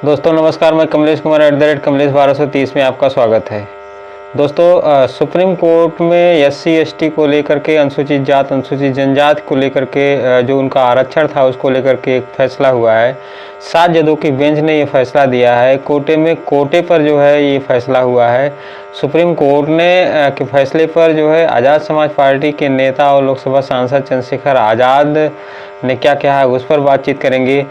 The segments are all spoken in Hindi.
दोस्तों नमस्कार, मैं कमलेश कुमार @कमलेश 1230 में आपका स्वागत है। दोस्तों सुप्रीम कोर्ट में SC/ST को लेकर के, अनुसूचित जात अनुसूचित जनजाति को लेकर के जो उनका आरक्षण था उसको लेकर के एक फैसला हुआ है। 7 जजों की बेंच ने ये फैसला दिया है। कोटे पर जो है ये फैसला हुआ है। सुप्रीम कोर्ट ने के फैसले पर जो है आज़ाद समाज पार्टी के नेता और लोकसभा सांसद चंद्रशेखर आज़ाद ने क्या कहा है उस पर बातचीत करेंगे।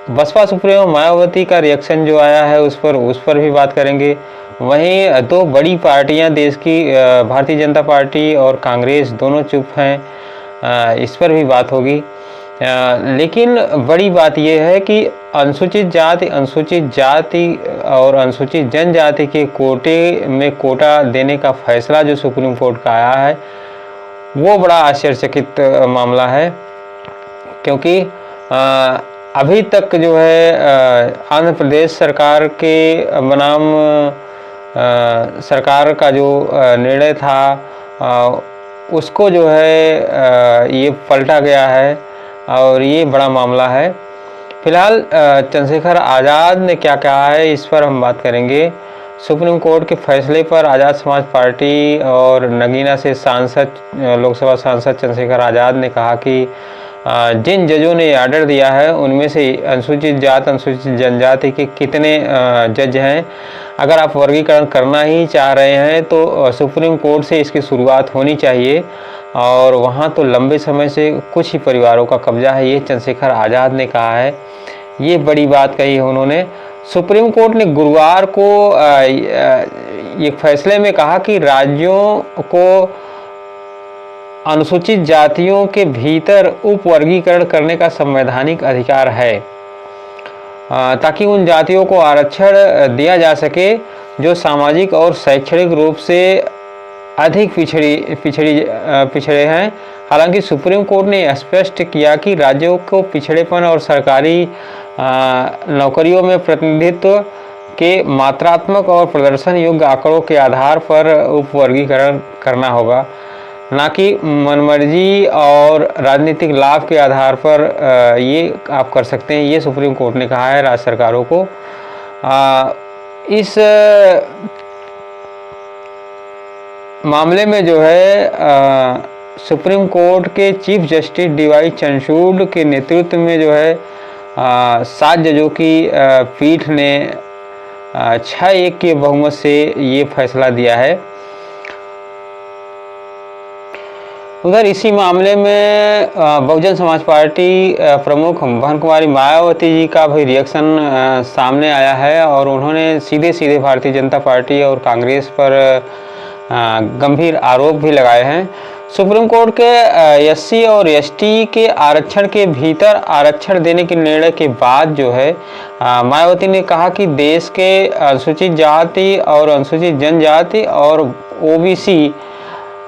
बसपा सुप्रीमो मायावती का रिएक्शन जो आया है उस पर भी बात करेंगे। वहीं दो बड़ी पार्टियां देश की, भारतीय जनता पार्टी और कांग्रेस, दोनों चुप हैं, इस पर भी बात होगी। लेकिन बड़ी बात यह है कि अनुसूचित जाति और अनुसूचित जनजाति के कोटे में कोटा देने का फैसला जो सुप्रीम कोर्ट का आया है वो बड़ा आश्चर्यचकित मामला है, क्योंकि अभी तक जो है आंध्र प्रदेश सरकार के बनाम सरकार का जो निर्णय था उसको जो है ये पलटा गया है और ये बड़ा मामला है। फिलहाल चंद्रशेखर आज़ाद ने क्या कहा है इस पर हम बात करेंगे। सुप्रीम कोर्ट के फैसले पर आज़ाद समाज पार्टी और नगीना से लोकसभा सांसद चंद्रशेखर आज़ाद ने कहा कि जिन जजों ने ऑर्डर दिया है उनमें से अनुसूचित जात अनुसूचित जनजाति के कितने जज हैं। अगर आप वर्गीकरण करना ही चाह रहे हैं तो सुप्रीम कोर्ट से इसकी शुरुआत होनी चाहिए, और वहाँ तो लंबे समय से कुछ ही परिवारों का कब्जा है, ये चंद्रशेखर आज़ाद ने कहा है। ये बड़ी बात कही है उन्होंने। सुप्रीम कोर्ट ने गुरुवार को एक फैसले में कहा कि राज्यों को अनुसूचित जातियों के भीतर उप वर्गीकरण करने का संवैधानिक अधिकार है, ताकि उन जातियों को आरक्षण दिया जा सके जो सामाजिक और शैक्षणिक रूप से अधिक पिछड़े हैं। हालांकि सुप्रीम कोर्ट ने स्पष्ट किया कि राज्यों को पिछड़ेपन और सरकारी नौकरियों में प्रतिनिधित्व के मात्रात्मक और प्रदर्शन योग्य आंकड़ों के आधार पर उप वर्गीकरण करना होगा, ना कि मनमर्जी और राजनीतिक लाभ के आधार पर ये आप कर सकते हैं। ये सुप्रीम कोर्ट ने कहा है राज्य सरकारों को। इस मामले में जो है सुप्रीम कोर्ट के चीफ जस्टिस DY चंद्रचूड़ के नेतृत्व में जो है 7 जजों की पीठ ने 6-1 के बहुमत से ये फैसला दिया है। उधर इसी मामले में बहुजन समाज पार्टी प्रमुख बहन कुमारी मायावती जी का भी रिएक्शन सामने आया है, और उन्होंने सीधे भारतीय जनता पार्टी और कांग्रेस पर गंभीर आरोप भी लगाए हैं। सुप्रीम कोर्ट के SC और ST के आरक्षण के भीतर आरक्षण देने के निर्णय के बाद जो है मायावती ने कहा कि देश के अनुसूचित जाति और अनुसूचित जनजाति और OBC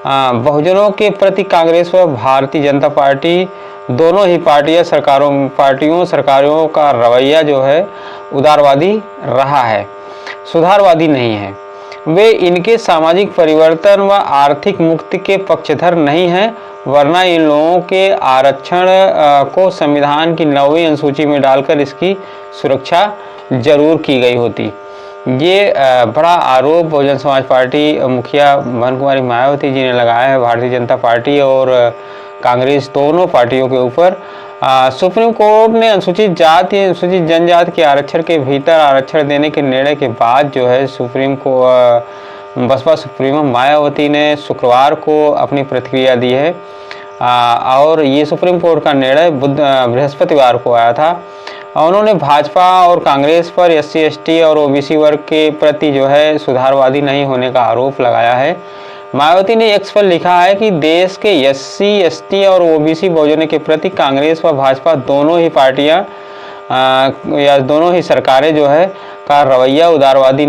बहुजनों के प्रति कांग्रेस व भारतीय जनता पार्टी दोनों ही सरकारों का रवैया जो है उदारवादी रहा है, सुधारवादी नहीं है। वे इनके सामाजिक परिवर्तन व आर्थिक मुक्ति के पक्षधर नहीं हैं, वरना इन लोगों के आरक्षण को संविधान की 9वीं अनुसूची में डालकर इसकी सुरक्षा जरूर की गई होती। ये बड़ा आरोप बहुजन समाज पार्टी मुखिया बहन कुमारी मायावती जी ने लगाया है भारतीय जनता पार्टी और कांग्रेस दोनों पार्टियों के ऊपर। सुप्रीम कोर्ट ने अनुसूचित जाति अनुसूचित जनजाति के आरक्षण के भीतर आरक्षण देने के निर्णय के बाद जो है बसपा सुप्रीमो मायावती ने शुक्रवार को अपनी प्रतिक्रिया दी है, और ये सुप्रीम कोर्ट का निर्णय बृहस्पतिवार को आया था। उन्होंने भाजपा और कांग्रेस पर SC/ST और OBC वर्ग के प्रति जो है सुधारवादी नहीं होने का आरोप लगाया है। मायावती ने X पर लिखा है कि देश के SC/ST और OBC बहुजनों के प्रति कांग्रेस व भाजपा दोनों ही पार्टियां या दोनों ही सरकारें जो है का रवैया उदारवादी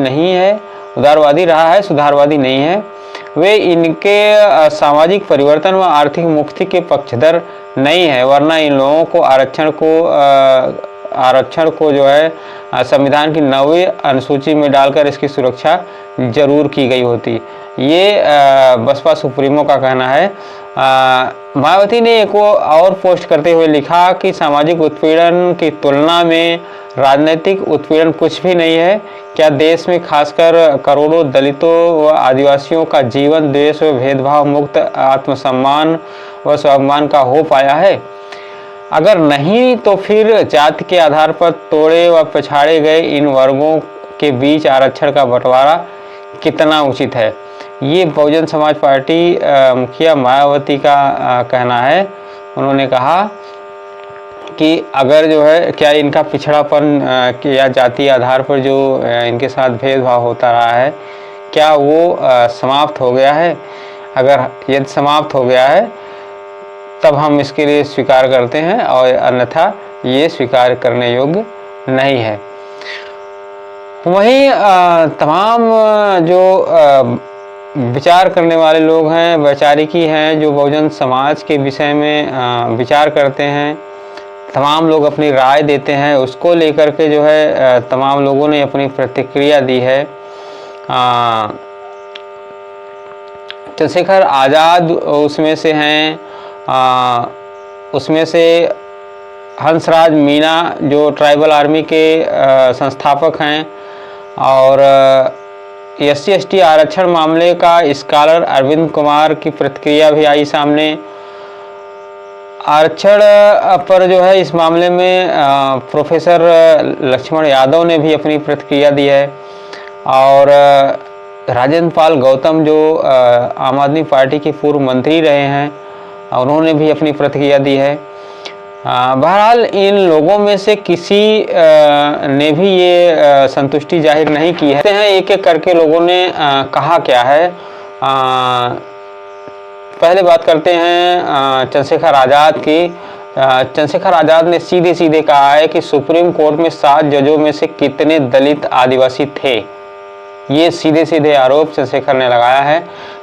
रहा है, सुधारवादी नहीं है। वे इनके सामाजिक परिवर्तन व आर्थिक मुक्ति के पक्षधर नहीं है, वरना इन लोगों को आरक्षण को जो है संविधान की 9वीं अनुसूची में डालकर इसकी सुरक्षा जरूर की गई होती। ये बसपा सुप्रीमो का कहना है। मायावती ने एक और पोस्ट करते हुए लिखा कि सामाजिक उत्पीड़न की तुलना में राजनीतिक उत्पीड़न कुछ भी नहीं है। क्या देश में खासकर करोड़ों दलितों व आदिवासियों का जीवन द्वेष व भेदभाव मुक्त आत्मसम्मान व स्वाभिमान का हो पाया है? अगर नहीं तो फिर जाति के आधार पर तोड़े व पछाड़े गए इन वर्गों के बीच आरक्षण का बंटवारा कितना उचित है? ये बहुजन समाज पार्टी मुखिया मायावती का कहना है। उन्होंने कहा कि अगर जो है क्या इनका पिछड़ापन या जाति आधार पर जो इनके साथ भेदभाव होता रहा है, क्या वो समाप्त हो गया है? अगर यदि समाप्त हो गया है तब हम इसके लिए स्वीकार करते हैं, और अन्यथा ये स्वीकार करने योग्य नहीं है। वहीं तमाम जो विचार करने वाले लोग हैं, वैचारिकी हैं, जो बहुजन समाज के विषय में विचार करते हैं, तमाम लोग अपनी राय देते हैं, उसको लेकर के जो है तमाम लोगों ने अपनी प्रतिक्रिया दी है। चंद्रशेखर आज़ाद उसमें से हैं। उसमें से हंसराज मीणा जो ट्राइबल आर्मी के संस्थापक हैं, और SC/ST आरक्षण मामले का स्कॉलर अरविंद कुमार की प्रतिक्रिया भी आई सामने। आरक्षण पर जो है इस मामले में प्रोफेसर लक्ष्मण यादव ने भी अपनी प्रतिक्रिया दी है, और राजेंद्र पाल गौतम जो आम आदमी पार्टी के पूर्व मंत्री रहे हैं, उन्होंने भी अपनी प्रतिक्रिया दी है। बहरहाल इन लोगों में से किसी ने भी ये संतुष्टि जाहिर नहीं की है। एक एक करके लोगों ने कहा क्या है। पहले बात करते हैं चंद्रशेखर आज़ाद की। चंद्रशेखर आज़ाद ने सीधे सीधे कहा है कि सुप्रीम कोर्ट में 7 जजों में से कितने दलित आदिवासी थे। ये सीधे सीधे आरोप चंद्रशेखर ने लगाया है।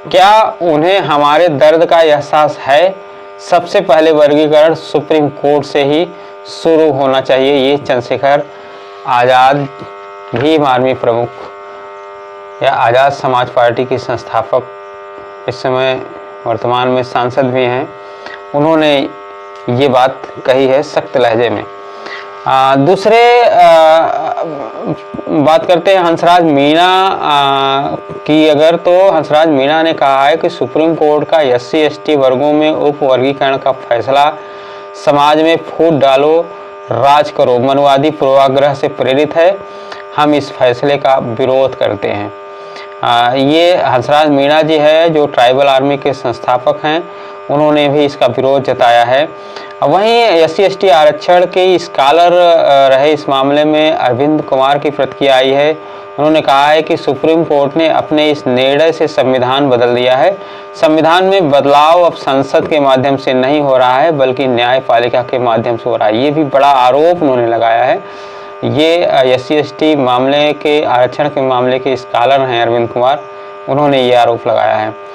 क्या उन्हें हमारे दर्द का एहसास है? सबसे पहले वर्गीकरण सुप्रीम कोर्ट से ही शुरू होना चाहिए। ये चंद्रशेखर आज़ाद, भीम आर्मी प्रमुख या आज़ाद समाज पार्टी के संस्थापक, इस समय वर्तमान में सांसद भी हैं, उन्होंने ये बात कही है सख्त लहजे में। दूसरे बात करते हैं हंसराज मीणा की। अगर तो हंसराज मीणा ने कहा है कि सुप्रीम कोर्ट का SC/ST वर्गों में उप वर्गीकरण का फैसला समाज में फूट डालो, राज करो, मनुवादी पूर्वाग्रह से प्रेरित है। हम इस फैसले का विरोध करते हैं। ये हंसराज मीणा जी है जो ट्राइबल आर्मी के संस्थापक हैं, उन्होंने भी इसका विरोध जताया है। वहीं SC/ST आरक्षण के स्कॉलर रहे इस मामले में अरविंद कुमार की प्रतिक्रिया आई है। उन्होंने कहा है कि सुप्रीम कोर्ट ने अपने इस निर्णय से संविधान बदल दिया है। संविधान में बदलाव अब संसद के माध्यम से नहीं हो रहा है, बल्कि न्यायपालिका के माध्यम से हो रहा है। ये भी बड़ा आरोप उन्होंने लगाया है। ये SC/ST मामले के आरक्षण के मामले के स्कॉलर हैं अरविंद कुमार, उन्होंने ये आरोप लगाया है।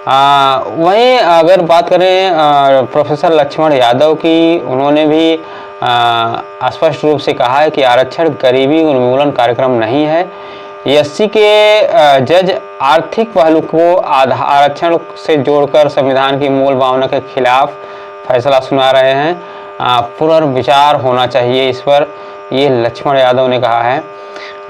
वहीं अगर बात करें प्रोफेसर लक्ष्मण यादव की, उन्होंने भी स्पष्ट रूप से कहा है कि आरक्षण गरीबी उन्मूलन कार्यक्रम नहीं है। SC के जज आर्थिक पहलू को आरक्षण से जोड़कर संविधान की मूल भावना के खिलाफ फैसला सुना रहे हैं। पुनर्विचार होना चाहिए इस पर, ये लक्ष्मण यादव ने कहा है।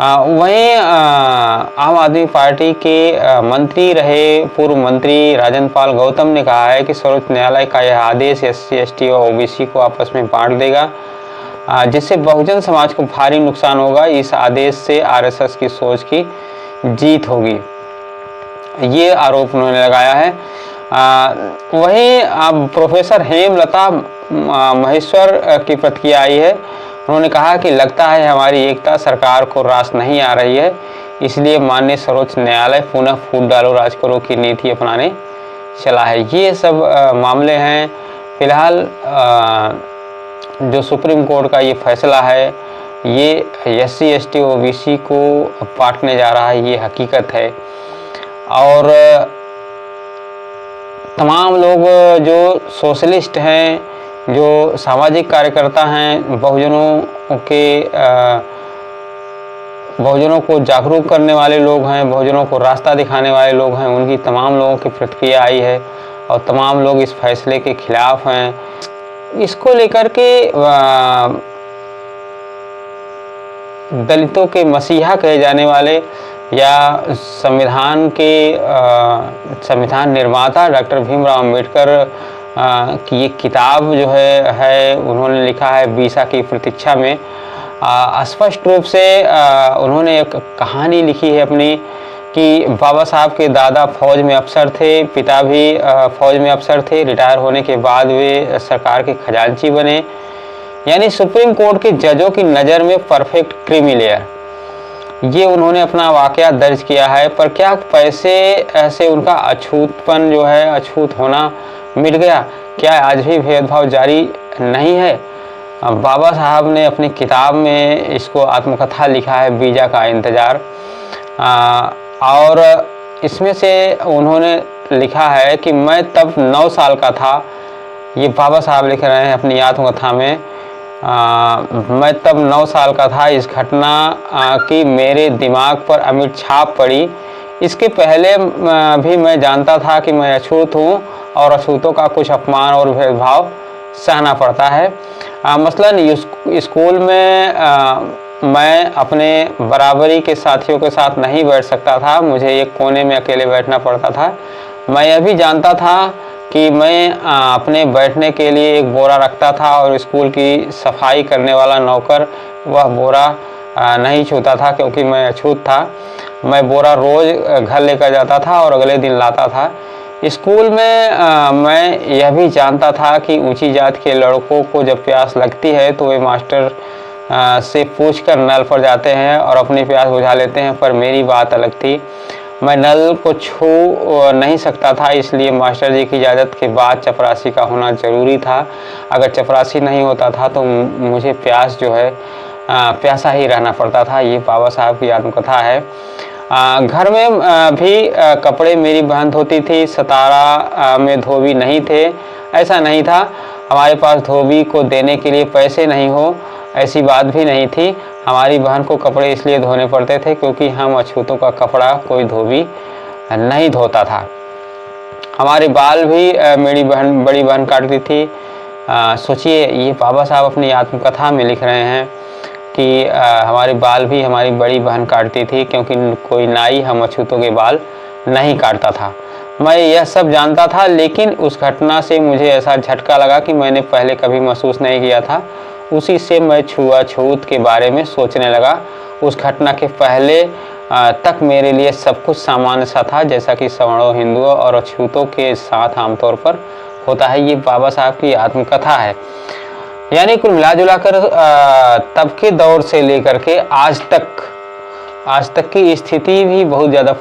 वहीं आम आदमी पार्टी के मंत्री रहे पूर्व मंत्री राजेंद्र पाल गौतम ने कहा है कि सर्वोच्च न्यायालय का यह आदेश SC/ST और OBC को आपस में बांट देगा, जिससे बहुजन समाज को भारी नुकसान होगा। इस आदेश से RSS की सोच की जीत होगी, ये आरोप उन्होंने लगाया है। वहीं प्रोफेसर हेमलता महेश्वर की प्रतिक्रिया आई है। उन्होंने कहा कि लगता है हमारी एकता सरकार को रास नहीं आ रही है, इसलिए माननीय सर्वोच्च न्यायालय पुनः फूट डालो राज करो की नीति अपनाने चला है। ये सब मामले हैं। फिलहाल जो सुप्रीम कोर्ट का ये फैसला है, ये SC/ST OBC को बांटने जा रहा है, ये हकीकत है। और तमाम लोग जो सोशलिस्ट हैं, जो सामाजिक कार्यकर्ता हैं, बहुजनों को जागरूक करने वाले लोग हैं, बहुजनों को रास्ता दिखाने वाले लोग हैं, उनकी तमाम लोगों की प्रतिक्रिया आई है। और तमाम लोग इस फैसले के खिलाफ हैं। इसको लेकर के दलितों के मसीहा कहे जाने वाले या संविधान के संविधान निर्माता डॉक्टर भीमराव अंबेडकर की एक किताब जो है उन्होंने लिखा है बीसा की प्रतीक्षा में। स्पष्ट रूप से उन्होंने एक कहानी लिखी है अपनी कि बाबा साहब के दादा फौज में अफसर थे, पिता भी फौज में अफसर थे। रिटायर होने के बाद वे सरकार के खजांची बने, यानी सुप्रीम कोर्ट के जजों की नज़र में परफेक्ट क्रीमी लेयर। ये उन्होंने अपना वाकया दर्ज किया है। पर क्या पैसे ऐसे उनका अछूतपन जो है, अछूत होना मिट गया? क्या आज भी भेदभाव जारी नहीं है? बाबा साहब ने अपनी किताब में इसको आत्मकथा लिखा है बीजा का इंतज़ार। और इसमें से उन्होंने लिखा है कि मैं तब 9 साल का था। ये बाबा साहब लिख रहे हैं अपनी आत्मकथा में। मैं तब 9 साल का था। इस घटना की मेरे दिमाग पर अमिट छाप पड़ी। इसके पहले भी मैं जानता था कि मैं अछूत हूँ और अछूतों का कुछ अपमान और भेदभाव सहना पड़ता है। मसलन स्कूल में मैं अपने बराबरी के साथियों के साथ नहीं बैठ सकता था, मुझे एक कोने में अकेले बैठना पड़ता था। मैं यह भी जानता था कि मैं अपने बैठने के लिए एक बोरा रखता था और स्कूल की सफाई करने वाला नौकर वह बोरा नहीं छूता था क्योंकि मैं अछूत था। मैं बोरा रोज़ घर लेकर जाता था और अगले दिन लाता था। स्कूल में मैं यह भी जानता था कि ऊंची जात के लड़कों को जब प्यास लगती है तो वे मास्टर से पूछकर नल पर जाते हैं और अपनी प्यास बुझा लेते हैं, पर मेरी बात अलग थी। मैं नल को छू नहीं सकता था, इसलिए मास्टर जी की इजाज़त के बाद चपरासी का होना ज़रूरी था। अगर चपरासी नहीं होता था तो मुझे प्यास जो है प्यासा ही रहना पड़ता था। ये बाबा साहब की आत्मकथा है। घर में भी कपड़े मेरी बहन धोती थी। सतारा में धोबी नहीं थे, ऐसा नहीं था हमारे पास धोबी को देने के लिए पैसे नहीं हो, ऐसी बात भी नहीं थी। हमारी बहन को कपड़े इसलिए धोने पड़ते थे क्योंकि हम अछूतों का कपड़ा कोई धोबी नहीं धोता था। हमारे बाल भी मेरी बड़ी बहन काटती थी। सोचिए, ये बाबा साहब अपनी आत्मकथा में लिख रहे हैं कि हमारे बाल भी हमारी बड़ी बहन काटती थी क्योंकि कोई नाई हम अछूतों के बाल नहीं काटता था। मैं यह सब जानता था, लेकिन उस घटना से मुझे ऐसा झटका लगा कि मैंने पहले कभी महसूस नहीं किया था। उसी से मैं छुआछूत के बारे में सोचने लगा। उस घटना के पहले तक मेरे लिए सब कुछ सामान्य सा था, जैसा कि सवर्णों, हिंदुओं और अछूतों के साथ आमतौर पर होता है। ये बाबा साहब की आत्मकथा है। यानी कुल मिला जुला कर तब के दौर से लेकर के आज तक की स्थिति भी बहुत ज़्यादा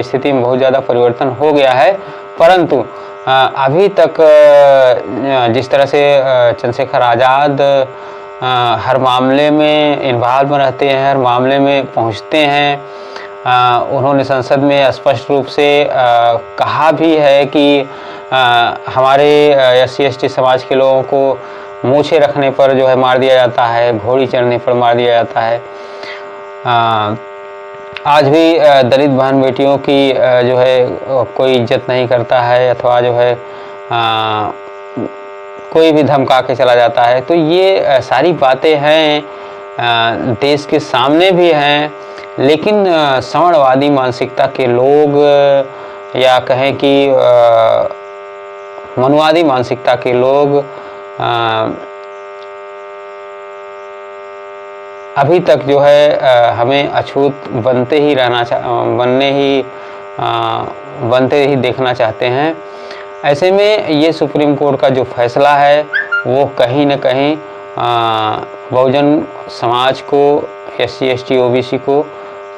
स्थिति में बहुत ज़्यादा परिवर्तन हो गया है। परंतु अभी तक जिस तरह से चंद्रशेखर आज़ाद हर मामले में इन्वॉल्व रहते हैं, हर मामले में पहुंचते हैं। उन्होंने संसद में स्पष्ट रूप से कहा भी है कि हमारे SC/ST समाज के लोगों को मूछें रखने पर जो है मार दिया जाता है, घोड़ी चढ़ने पर मार दिया जाता है। आज भी दलित बहन बेटियों की जो है कोई इज्जत नहीं करता है, अथवा जो है कोई भी धमका के चला जाता है। तो ये सारी बातें हैं, देश के सामने भी हैं, लेकिन सवर्णवादी मानसिकता के लोग या कहें कि मनुवादी मानसिकता के लोग अभी तक जो है हमें अछूत बनते ही देखना चाहते हैं। ऐसे में ये सुप्रीम कोर्ट का जो फैसला है वो कहीं न कहीं बहुजन समाज को, SC/ST OBC को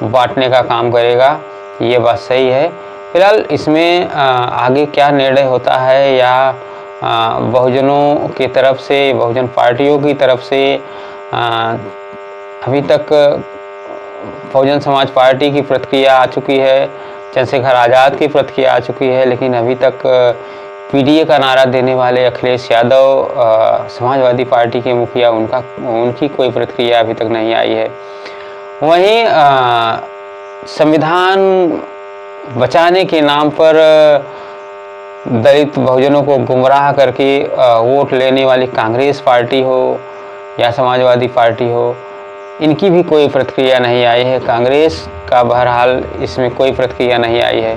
बांटने का काम करेगा। ये बात सही है। फिलहाल इसमें आगे क्या निर्णय होता है या बहुजनों की तरफ से, बहुजन पार्टियों की तरफ से अभी तक बहुजन समाज पार्टी की प्रतिक्रिया आ चुकी है, चंद्रशेखर आज़ाद की प्रतिक्रिया आ चुकी है, लेकिन अभी तक PDA का नारा देने वाले अखिलेश यादव समाजवादी पार्टी के मुखिया, उनकी कोई प्रतिक्रिया अभी तक नहीं आई है। वहीं संविधान बचाने के नाम पर दलित बहुजनों को गुमराह करके वोट लेने वाली कांग्रेस पार्टी हो या समाजवादी पार्टी हो, इनकी भी कोई प्रतिक्रिया नहीं आई है। कांग्रेस का बहरहाल इसमें कोई प्रतिक्रिया नहीं आई है।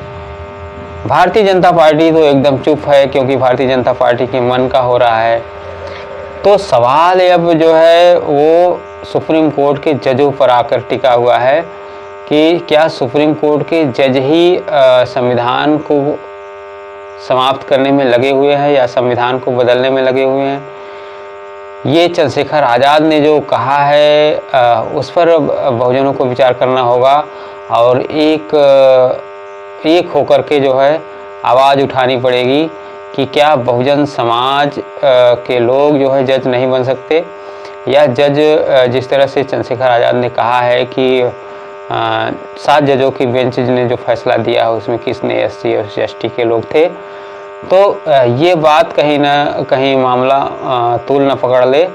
भारतीय जनता पार्टी तो एकदम चुप है, क्योंकि भारतीय जनता पार्टी के मन का हो रहा है। तो सवाल अब जो है वो सुप्रीम कोर्ट के जजों पर आकर टिका हुआ है कि क्या सुप्रीम कोर्ट के जज ही संविधान को समाप्त करने में लगे हुए हैं या संविधान को बदलने में लगे हुए हैं। ये चंद्रशेखर आज़ाद ने जो कहा है उस पर बहुजनों को विचार करना होगा और एक होकर के जो है आवाज़ उठानी पड़ेगी कि क्या बहुजन समाज के लोग जो है जज नहीं बन सकते, या जज जिस तरह से चंद्रशेखर आज़ाद ने कहा है कि 7 जजों की बेंच ने जो फैसला दिया है उसमें किसने SC और ST के लोग थे। तो ये बात कहीं ना कहीं मामला तूल न पकड़ ले,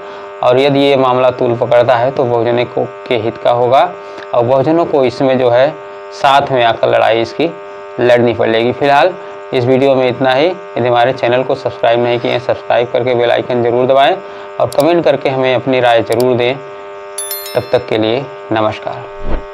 और यदि ये मामला तूल पकड़ता है तो बहुजनों के हित का होगा और बहुजनों को इसमें जो है साथ में आकर लड़ाई इसकी लड़नी पड़ेगी। फिलहाल इस वीडियो में इतना ही। यदि हमारे चैनल को सब्सक्राइब नहीं किए हैं, सब्सक्राइब करके बेल आइकन ज़रूर दबाएं और कमेंट करके हमें अपनी राय ज़रूर दें। तब तक के लिए नमस्कार।